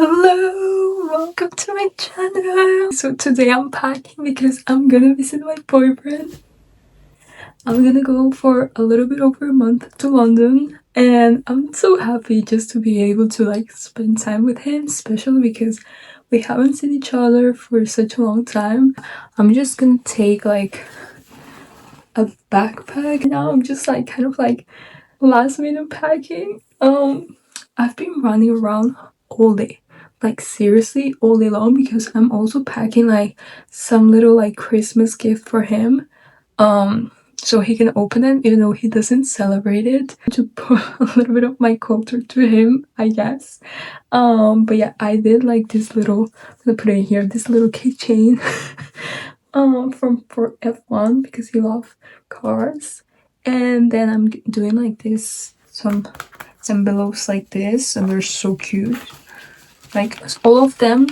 Hello, welcome to my channel. So today I'm packing because I'm gonna visit my boyfriend. I'm gonna go for a little bit over a month to London, and I'm so happy just to be able to spend time with him, especially because we haven't seen each other for such a long time. I'm just gonna take a backpack. Now I'm just last minute packing. I've been running around all day, like seriously all day long, because I'm also packing some little Christmas gift for him. So he can open it even though he doesn't celebrate it, to put a little bit of my culture to him, I guess. But yeah, I did this little, I'm gonna put it here, this little keychain from for F1 because he loves cars. And then I'm doing this, some envelopes like this, and they're so cute. All of them,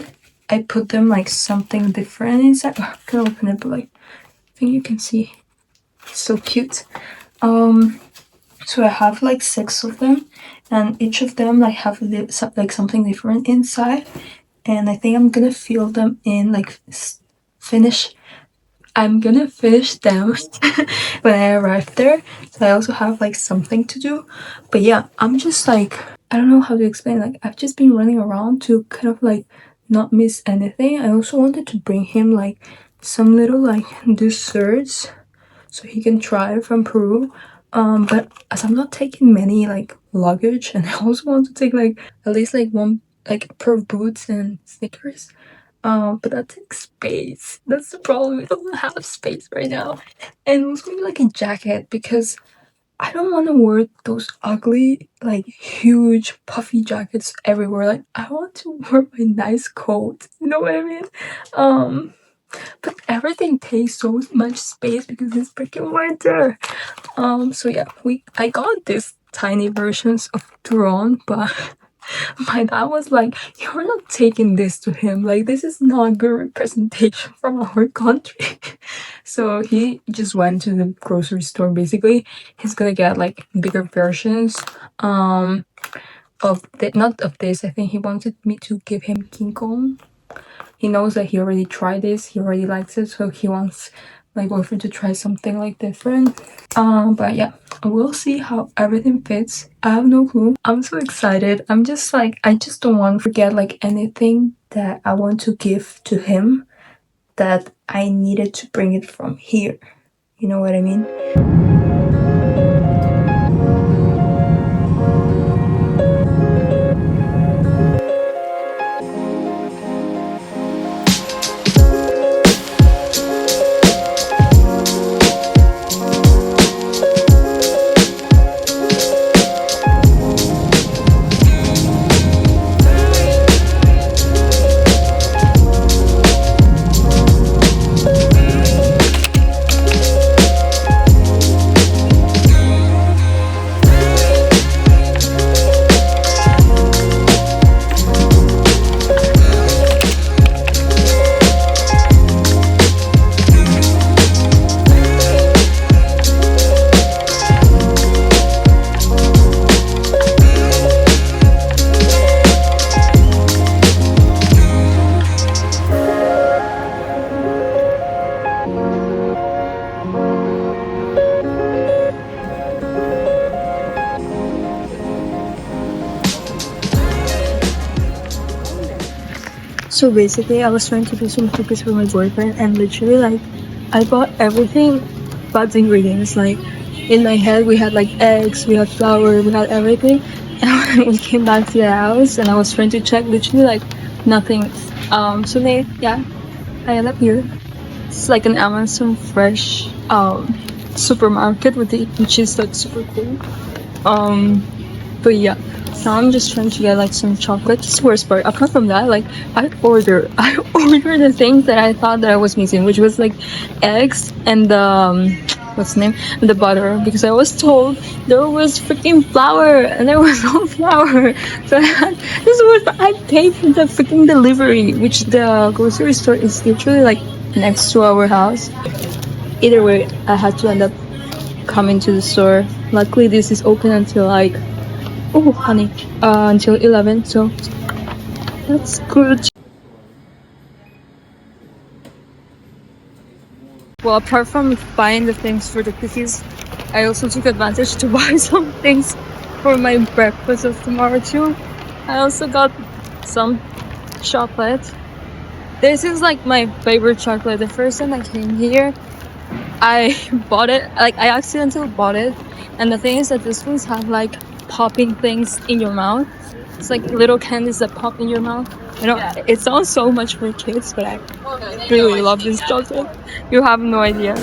I put them something different inside. I can open it, but I think you can see it's so cute. So I have 6 of them, and each of them have something different inside. And I think I'm gonna fill them in, finish. I'm gonna finish them when I arrive there. So I also have something to do. But yeah, I'm just I don't know how to explain. I've just been running around to kind of not miss anything. I also wanted to bring him some little desserts so he can try from Peru. But as I'm not taking many luggage, and I also want to take at least one pair of boots and sneakers. But that takes space. That's the problem. We don't have space right now. And also maybe a jacket, because I don't want to wear those ugly, huge, puffy jackets everywhere. I want to wear my nice coat. You know what I mean? But everything takes so much space because it's freaking winter. So yeah, I got these tiny versions of Turon, but my dad was like, "You're not taking this to him. This is not a good representation from our country." So he just went to the grocery store. Basically, he's gonna get bigger versions. Of the not of this. I think he wanted me to give him King Kong. He knows that he already tried this. He already likes it, so he wants my boyfriend to try something different. But yeah, we'll see how everything fits. I have no clue. I'm so excited. I'm just I just don't want to forget anything that I want to give to him, that I needed to bring it from here. You know what I mean? So basically, I was trying to do some cookies for my boyfriend, and literally, I bought everything but the ingredients. In my head, we had eggs, we had flour, we had everything. And when we came back to the house, and I was trying to check, literally, nothing. So then, yeah, I ended up here. It's an Amazon fresh supermarket which is super cool. But yeah, now I'm just trying to get some chocolate. Just worst part. Apart from that, I ordered the things that I thought that I was missing, which was eggs and the what's the name, the butter, because I was told there was freaking flour and there was no flour. So I paid for the freaking delivery, which the grocery store is literally next to our house. Either way, I had to end up coming to the store. Luckily, this is open until oh honey, until 11. So That's good. Well, apart from buying the things for the cookies, I also took advantage to buy some things for my breakfast of tomorrow too. I also got some chocolate. This is like my favorite chocolate. The first time I came here, I bought it, like I accidentally bought it. And the thing is that these ones have like popping things in your mouth. It's like little candies that pop in your mouth. You know, it sounds so much for kids, but I really love this chocolate. You have no idea.